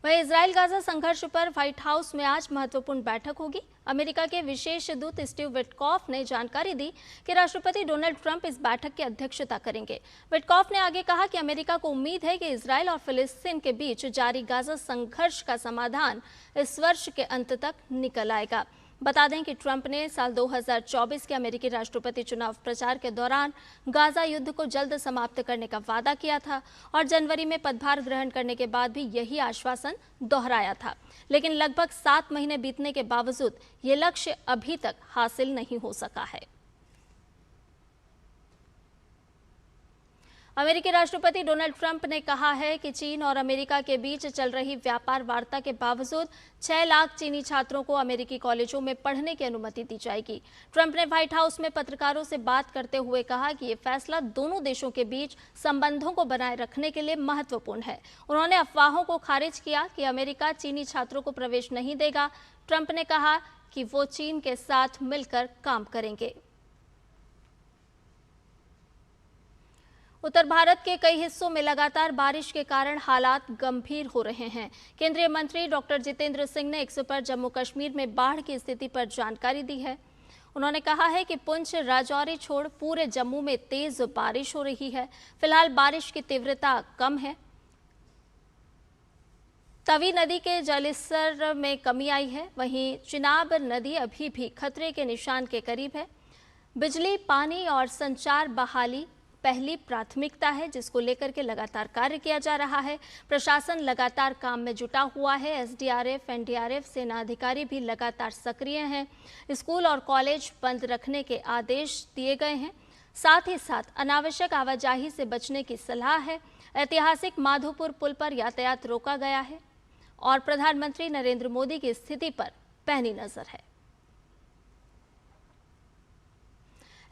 वहीं इजराइल गाजा संघर्ष पर व्हाइट हाउस में आज महत्वपूर्ण बैठक होगी। अमेरिका के विशेष दूत स्टीव विटकॉफ ने जानकारी दी कि राष्ट्रपति डोनाल्ड ट्रंप इस बैठक की अध्यक्षता करेंगे। विटकॉफ ने आगे कहा कि अमेरिका को उम्मीद है कि इजराइल और फिलिस्तीन के बीच जारी गाजा संघर्ष का समाधान इस वर्ष के अंत तक निकल आएगा। बता दें कि ट्रंप ने साल 2024 के अमेरिकी राष्ट्रपति चुनाव प्रचार के दौरान गाजा युद्ध को जल्द समाप्त करने का वादा किया था और जनवरी में पदभार ग्रहण करने के बाद भी यही आश्वासन दोहराया था। लेकिन लगभग 7 महीने बीतने के बावजूद ये लक्ष्य अभी तक हासिल नहीं हो सका है। अमेरिकी राष्ट्रपति डोनाल्ड ट्रंप ने कहा है कि चीन और अमेरिका के बीच चल रही व्यापार वार्ता के बावजूद 6 लाख चीनी छात्रों को अमेरिकी कॉलेजों में पढ़ने की अनुमति दी जाएगी। ट्रंप ने व्हाइट हाउस में पत्रकारों से बात करते हुए कहा कि ये फैसला दोनों देशों के बीच संबंधों को बनाए रखने के लिए महत्वपूर्ण है। उन्होंने अफवाहों को खारिज किया कि अमेरिका चीनी छात्रों को प्रवेश नहीं देगा। ट्रंप ने कहा कि वो चीन के साथ मिलकर काम करेंगे। उत्तर भारत के कई हिस्सों में लगातार बारिश के कारण हालात गंभीर हो रहे हैं। केंद्रीय मंत्री डॉक्टर जितेंद्र सिंह ने 100 पर जम्मू कश्मीर में बाढ़ की स्थिति पर जानकारी दी है। उन्होंने कहा है कि पुंछ, राजौरी छोड़ पूरे जम्मू में तेज बारिश हो रही है। फिलहाल बारिश की तीव्रता कम है। तवी नदी के जलस्तर में कमी आई है। वहीं चिनाब नदी अभी भी खतरे के निशान के करीब है। बिजली, पानी और संचार बहाली पहली प्राथमिकता है, जिसको लेकर के लगातार कार्य किया जा रहा है। प्रशासन लगातार काम में जुटा हुआ है। एसडीआरएफ, एनडीआरएफ, सेना अधिकारी भी लगातार सक्रिय हैं। स्कूल और कॉलेज बंद रखने के आदेश दिए गए हैं। साथ ही साथ अनावश्यक आवाजाही से बचने की सलाह है। ऐतिहासिक माधोपुर पुल पर यातायात रोका गया है और प्रधानमंत्री नरेंद्र मोदी की स्थिति पर पैनी नजर है।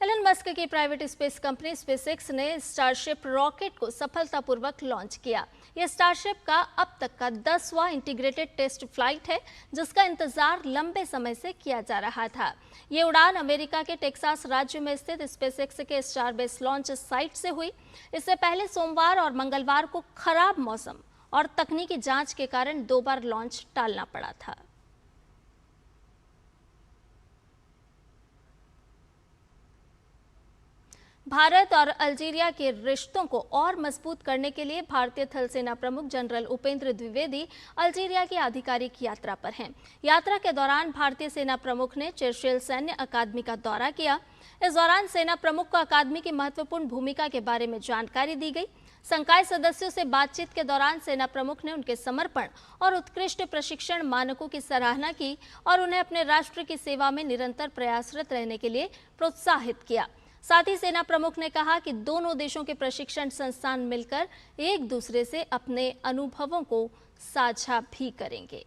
एलन मस्क की प्राइवेट स्पेस कंपनी स्पेसएक्स ने स्टारशिप रॉकेट को सफलतापूर्वक लॉन्च किया। यह स्टारशिप का अब तक का 10वां इंटीग्रेटेड टेस्ट फ्लाइट है, जिसका इंतजार लंबे समय से किया जा रहा था। ये उड़ान अमेरिका के टेक्सास राज्य में स्थित स्पेसएक्स के स्टारबेस लॉन्च साइट से हुई। इससे पहले सोमवार और मंगलवार को खराब मौसम और तकनीकी जांच के कारण 2 बार लॉन्च टालना पड़ा था। भारत और अल्जीरिया के रिश्तों को और मजबूत करने के लिए भारतीय थल सेना प्रमुख जनरल उपेंद्र द्विवेदी अल्जीरिया की आधिकारिक यात्रा पर हैं। यात्रा के दौरान भारतीय सेना प्रमुख ने चर्चिल सैन्य अकादमी का दौरा किया। इस दौरान सेना प्रमुख को अकादमी की महत्वपूर्ण भूमिका के बारे में जानकारी दी गई। संकाय सदस्यों से बातचीत के दौरान सेना प्रमुख ने उनके समर्पण और उत्कृष्ट प्रशिक्षण मानकों की सराहना की और उन्हें अपने राष्ट्र की सेवा में निरंतर प्रयासरत रहने के लिए प्रोत्साहित किया। साथ ही सेना प्रमुख ने कहा कि दोनों देशों के प्रशिक्षण संस्थान मिलकर एक दूसरे से अपने अनुभवों को साझा भी करेंगे।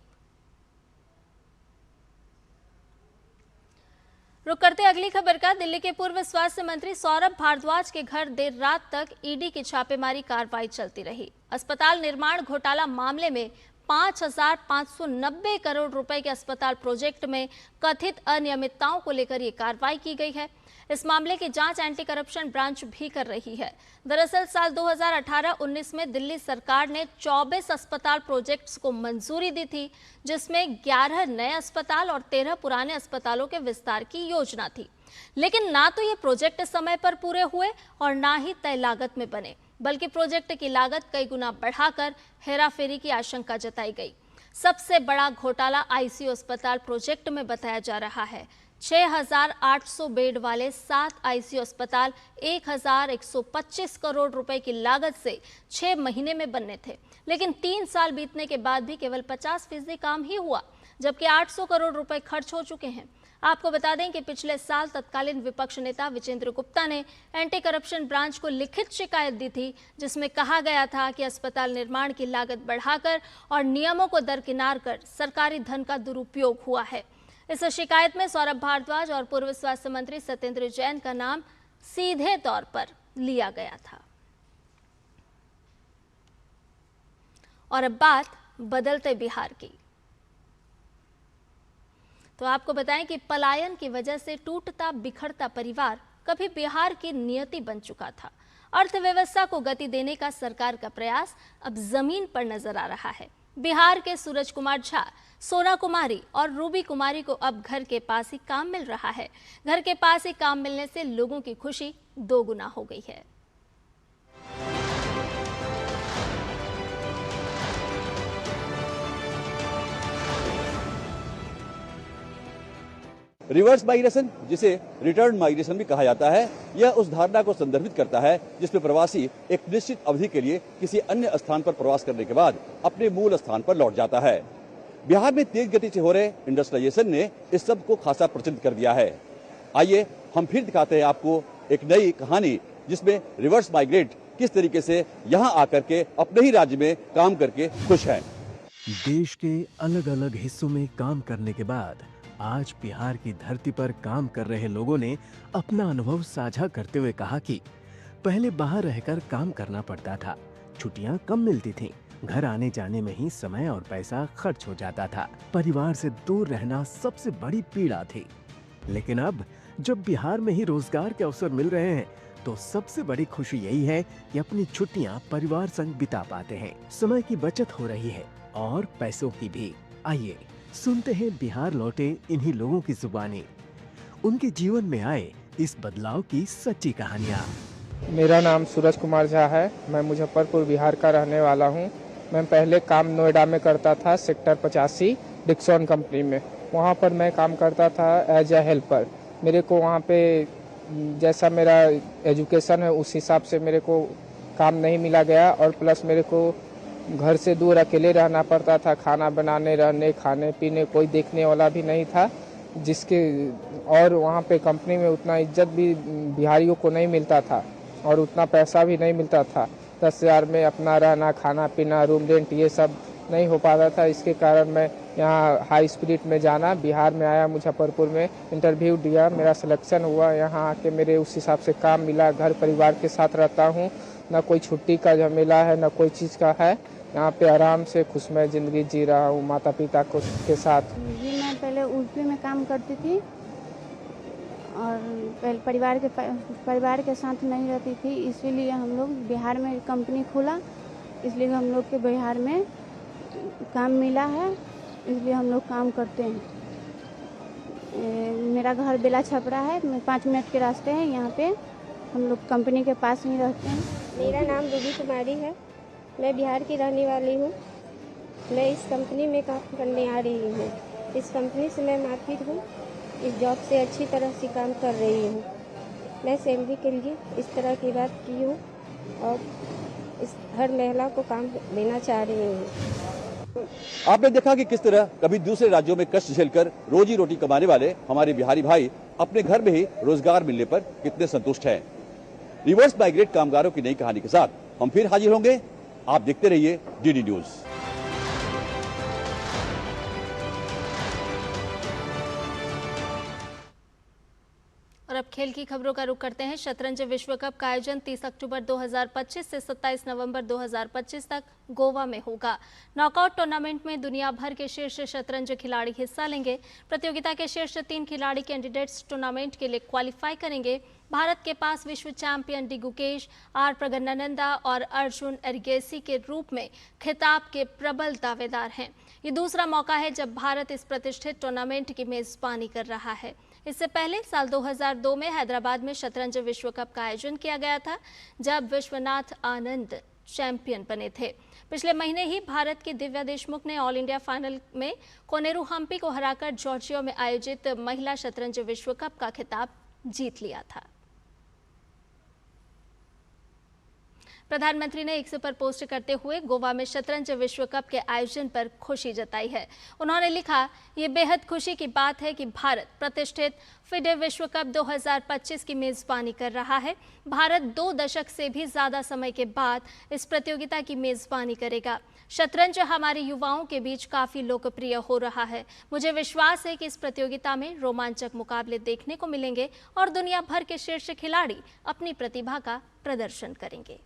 रुक करते अगली खबर का। दिल्ली के पूर्व स्वास्थ्य मंत्री सौरभ भारद्वाज के घर देर रात तक ईडी की छापेमारी कार्रवाई चलती रही। अस्पताल निर्माण घोटाला मामले में 5,590 करोड़ रुपए के अस्पताल प्रोजेक्ट में कथित अनियमितताओं को लेकर ये कार्रवाई की गई है। इस मामले की जांच एंटी करप्शन ब्रांच भी कर रही है। दरअसल साल 2018-19 में दिल्ली सरकार ने 24 अस्पताल प्रोजेक्ट्स को मंजूरी दी थी, जिसमें 11 नए अस्पताल और 13 पुराने अस्पतालों के विस्तार की योजना थी। लेकिन ना तो ये प्रोजेक्ट समय पर पूरे हुए और ना ही तय लागत में बने, बल्कि प्रोजेक्ट की लागत कई गुना बढ़ाकर हेराफेरी की आशंका जताई गई। सबसे बड़ा घोटाला आईसीयू अस्पताल प्रोजेक्ट में बताया जा रहा है। 6,800 बेड वाले 7 आईसीयू अस्पताल 1,125 करोड़ रुपए की लागत से 6 महीने में बनने थे, लेकिन 3 साल बीतने के बाद भी केवल 50% काम ही हुआ, जबकि 800 करोड़ रुपए खर्च हो चुके हैं। आपको बता दें कि पिछले साल तत्कालीन विपक्ष नेता विजेंद्र गुप्ता ने एंटी करप्शन ब्रांच को लिखित शिकायत दी थी, जिसमें कहा गया था कि अस्पताल निर्माण की लागत बढ़ाकर और नियमों को दरकिनार कर सरकारी धन का दुरुपयोग हुआ है। इस शिकायत में सौरभ भारद्वाज और पूर्व स्वास्थ्य मंत्री सत्येंद्र जैन का नाम सीधे तौर पर लिया गया था। और अब बात बदलते बिहार की। तो आपको बताएं कि पलायन की वजह से टूटता बिखरता परिवार कभी बिहार की नियति बन चुका था। अर्थव्यवस्था को गति देने का सरकार का प्रयास अब जमीन पर नजर आ रहा है। बिहार के सूरज कुमार झा, सोना कुमारी और रूबी कुमारी को अब घर के पास ही काम मिल रहा है। घर के पास ही काम मिलने से लोगों की खुशी 2 गुना हो गई है। रिवर्स माइग्रेशन, जिसे रिटर्न माइग्रेशन भी कहा जाता है, यह उस धारणा को संदर्भित करता है जिसमें प्रवासी एक निश्चित अवधि के लिए किसी अन्य स्थान पर प्रवास करने के बाद अपने मूल स्थान पर लौट जाता है। बिहार में तेज गति से हो रहे इंडस्ट्रियलाइजेशन ने इस सब को खासा प्रचलित कर दिया है। आइए हम फिर दिखाते हैं आपको एक नई कहानी, जिसमें रिवर्स माइग्रेट किस तरीके से यहाँ आकर के अपने ही राज्य में काम करके खुश हैं। देश के अलग अलग हिस्सों में काम करने के बाद आज बिहार की धरती पर काम कर रहे लोगों ने अपना अनुभव साझा करते हुए कहा कि पहले बाहर रहकर काम करना पड़ता था, छुट्टियां कम मिलती थीं, घर आने जाने में ही समय और पैसा खर्च हो जाता था, परिवार से दूर रहना सबसे बड़ी पीड़ा थी। लेकिन अब जब बिहार में ही रोजगार के अवसर मिल रहे हैं तो सबसे बड़ी खुशी यही है कि अपनी छुट्टियां परिवार संग बिता पाते हैं। समय की बचत हो रही है और पैसों की भी। आइए सुनते हैं बिहार लौटे इन्हीं लोगों की जुबानी, उनके जीवन में आए इस बदलाव की सच्ची कहानियाँ। मेरा नाम सूरज कुमार झा है। मैं मुजफ्फरपुर बिहार का रहने वाला हूँ। मैं पहले काम नोएडा में करता था, सेक्टर 85 डिक्सॉन कंपनी में। वहाँ पर मैं काम करता था एज ए हेल्पर। मेरे को वहाँ पे जैसा मेरा एजुकेशन है उस हिसाब से मेरे को काम नहीं मिला गया, और प्लस मेरे को घर से दूर अकेले रहना पड़ता था। खाना बनाने, रहने, खाने पीने कोई देखने वाला भी नहीं था, जिसके और वहाँ पे कंपनी में उतना इज्जत भी बिहारियों को नहीं मिलता था और उतना पैसा भी नहीं मिलता था। 10,000 में अपना रहना, खाना पीना, रूम रेंट ये सब नहीं हो पाता था। इसके कारण मैं यहाँ हाई स्पीड में जाना, बिहार में आया, मुजफ्फरपुर में इंटरव्यू दिया, मेरा सिलेक्शन हुआ। यहाँ आके मेरे उस हिसाब से काम मिला। घर परिवार के साथ रहता हूँ, ना कोई छुट्टी का झमेला है, ना कोई चीज़ का है। यहाँ पे आराम से खुशमय ज़िंदगी जी रहा हूँ माता पिता के साथ। जी मैं पहले यूपी में काम करती थी और पहले परिवार के साथ नहीं रहती थी, इसीलिए हम लोग बिहार में कंपनी खोला, इसलिए हम लोग के बिहार में काम मिला है, इसलिए हम लोग काम करते हैं। मेरा घर बेला छपरा है, 5 मिनट के रास्ते हैं। यहाँ पे हम लोग कंपनी के पास ही रहते हैं। मेरा नाम रूबी कुमारी है। मैं बिहार की रहने वाली हूँ। मैं इस कंपनी में काम करने आ रही हूँ। इस कंपनी से मैं मार्केट हूँ। इस जॉब से अच्छी तरह से काम कर रही हूँ। मैं सैलरी के लिए इस तरह की बात की हूँ और इस हर महिला को काम देना चाह रही हूँ। आपने देखा कि किस तरह कभी दूसरे राज्यों में कष्ट झेलकर रोजी रोटी कमाने वाले हमारे बिहारी भाई अपने घर में ही रोजगार मिलने पर कितने संतुष्ट हैं। रिवर्स माइग्रेट कामगारों की नई कहानी के साथ हम फिर हाजिर होंगे। आप देखते रहिए डीडी न्यूज। और अब खेल की खबरों का रुख करते हैं। शतरंज विश्व कप का आयोजन 30 अक्टूबर 2025 से 27 नवंबर 2025 तक गोवा में होगा। नॉकआउट टूर्नामेंट में दुनिया भर के शीर्ष शतरंज खिलाड़ी हिस्सा लेंगे। प्रतियोगिता के शीर्ष 3 खिलाड़ी कैंडिडेट्स टूर्नामेंट के लिए क्वालिफाई करेंगे। भारत के पास विश्व चैंपियन डी गुकेश, आर प्रगन्नानंदा और अर्जुन एरिगेसी के रूप में खिताब के प्रबल दावेदार हैं। ये दूसरा मौका है जब भारत इस प्रतिष्ठित टूर्नामेंट की मेजबानी कर रहा है। इससे पहले साल 2002 में हैदराबाद में शतरंज विश्व कप का आयोजन किया गया था, जब विश्वनाथ आनंद चैंपियन बने थे। पिछले महीने ही भारत की दिव्या देशमुख ने ऑल इंडिया फाइनल में कोनेरू हम्पी को हराकर जॉर्जिया में आयोजित महिला शतरंज विश्व कप का खिताब जीत लिया था। प्रधानमंत्री ने एक्स पर पोस्ट करते हुए गोवा में शतरंज विश्व कप के आयोजन पर खुशी जताई है। उन्होंने लिखा, ये बेहद खुशी की बात है कि भारत प्रतिष्ठित फिडे विश्व कप 2025 की मेजबानी कर रहा है। भारत 2 दशक से भी ज्यादा समय के बाद इस प्रतियोगिता की मेजबानी करेगा। शतरंज हमारे युवाओं के बीच काफी लोकप्रिय हो रहा है। मुझे विश्वास है कि इस प्रतियोगिता में रोमांचक मुकाबले देखने को मिलेंगे और दुनिया भर के शीर्ष खिलाड़ी अपनी प्रतिभा का प्रदर्शन करेंगे।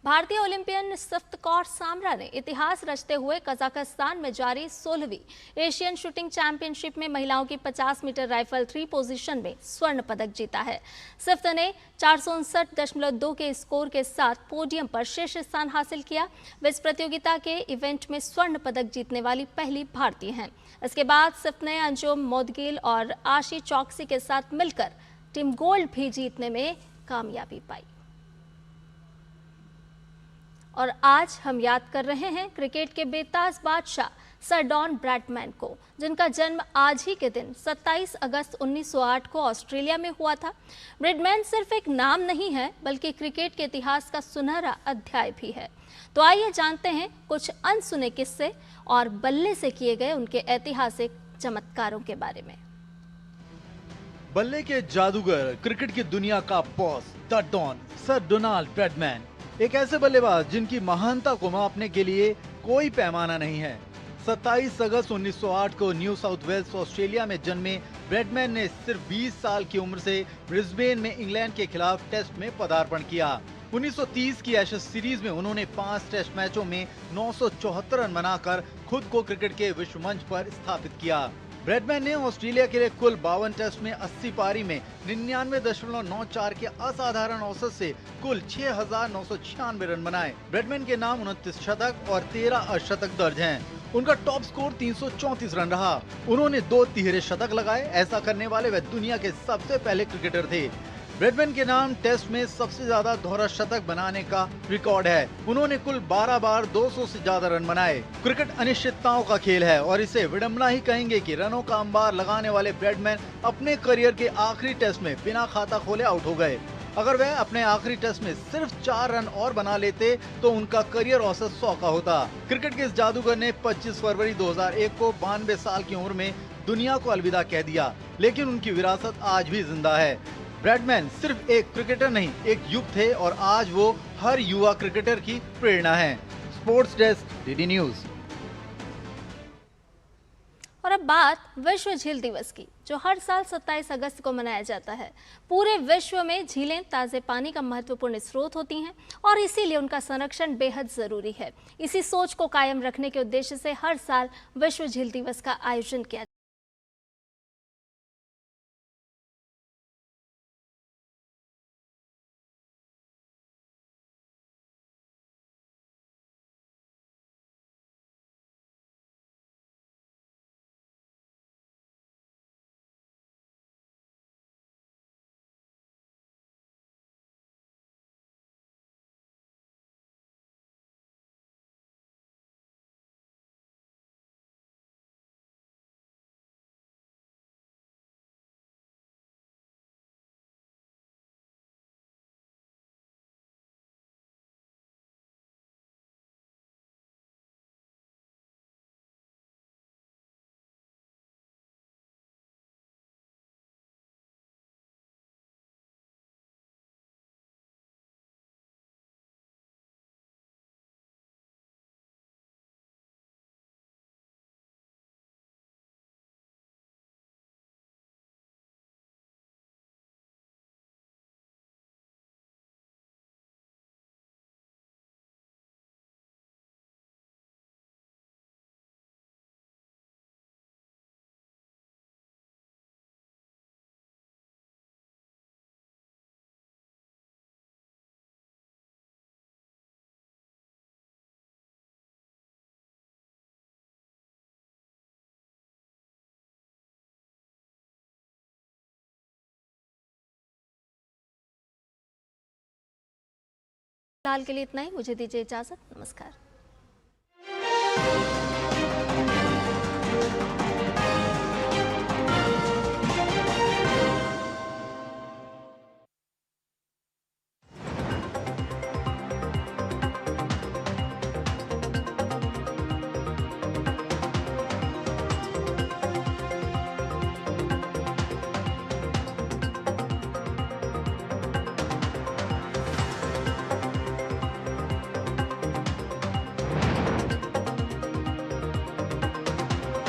भारतीय ओलंपियन सफ्तकौर सामरा ने इतिहास रचते हुए कजाकिस्तान में जारी 16वीं एशियन शूटिंग चैंपियनशिप में महिलाओं की 50 मीटर राइफल 3 पोजीशन में स्वर्ण पदक जीता है। सिफ्त ने 459.2 के स्कोर के साथ पोडियम पर शीर्ष स्थान हासिल किया। वे इस प्रतियोगिता के इवेंट में स्वर्ण पदक जीतने वाली पहली भारतीय हैं। इसके बाद सिफ्त ने अंजुम मोदगिल और आशी चौकसी के साथ मिलकर टीम गोल्ड भी जीतने में कामयाबी पाई। और आज हम याद कर रहे हैं क्रिकेट के बेताज बादशाह सर डॉन ब्रैडमैन को, जिनका जन्म आज ही के दिन 27 अगस्त 1908 को ऑस्ट्रेलिया में हुआ था। ब्रैडमैन सिर्फ एक नाम नहीं है, बल्कि क्रिकेट के इतिहास का सुनहरा अध्याय भी है। तो आइए जानते हैं कुछ अनसुने किस्से और बल्ले से किए गए उनके ऐतिहासिक चमत्कारों के बारे में। बल्ले के जादूगर, क्रिकेट की दुनिया का boss the don sir Donald Bradman, एक ऐसे बल्लेबाज जिनकी महानता को मापने के लिए कोई पैमाना नहीं है। 27 अगस्त 1908 को न्यू साउथ वेल्स ऑस्ट्रेलिया में जन्मे ब्रैडमैन ने सिर्फ 20 साल की उम्र से ब्रिस्बेन में इंग्लैंड के खिलाफ टेस्ट में पदार्पण किया। 1930 की एशेज सीरीज में उन्होंने 5 टेस्ट मैचों में 974 रन बनाकर खुद को क्रिकेट के विश्व मंच पर स्थापित किया। ब्रैडमैन ने ऑस्ट्रेलिया के लिए कुल 52 टेस्ट में 80 पारी में 99.94 के असाधारण औसत से कुल 6,996 रन बनाए। ब्रैडमैन के नाम 29 शतक और 13 अर्धशतक दर्ज हैं। उनका टॉप स्कोर 334 रन रहा। उन्होंने 2 तिहरे शतक लगाए। ऐसा करने वाले वे दुनिया के सबसे पहले क्रिकेटर थे। ब्रैडमैन के नाम टेस्ट में सबसे ज्यादा दोहरा शतक बनाने का रिकॉर्ड है। उन्होंने कुल 12 बार 200 से ज्यादा रन बनाए। क्रिकेट अनिश्चितताओं का खेल है और इसे विडंबना ही कहेंगे कि रनों का अंबार लगाने वाले ब्रैडमैन अपने करियर के आखिरी टेस्ट में बिना खाता खोले आउट हो गए। अगर वह अपने आखिरी टेस्ट में सिर्फ 4 रन और बना लेते तो उनका करियर औसत 100 का होता। क्रिकेट के इस जादूगर ने 25 फरवरी 2001 को 92 साल की उम्र में दुनिया को अलविदा कह दिया, लेकिन उनकी विरासत आज भी जिंदा है। ब्रैडमैन सिर्फ एक क्रिकेटर नहीं, एक युग थे और आज वो हर युवा क्रिकेटर की प्रेरणा हैं। Sports desk, DD news. और अब बात विश्व झील दिवस की, जो हर साल 27 अगस्त को मनाया जाता है। पूरे विश्व में झीलें ताजे पानी का महत्वपूर्ण स्रोत होती हैं और इसीलिए उनका संरक्षण बेहद जरूरी है। इसी सोच को कायम रखने के उद्देश्य से हर साल विश्व झील दिवस का आयोजन किया फिलहाल के लिए इतना ही, मुझे दीजिए इजाजत, नमस्कार।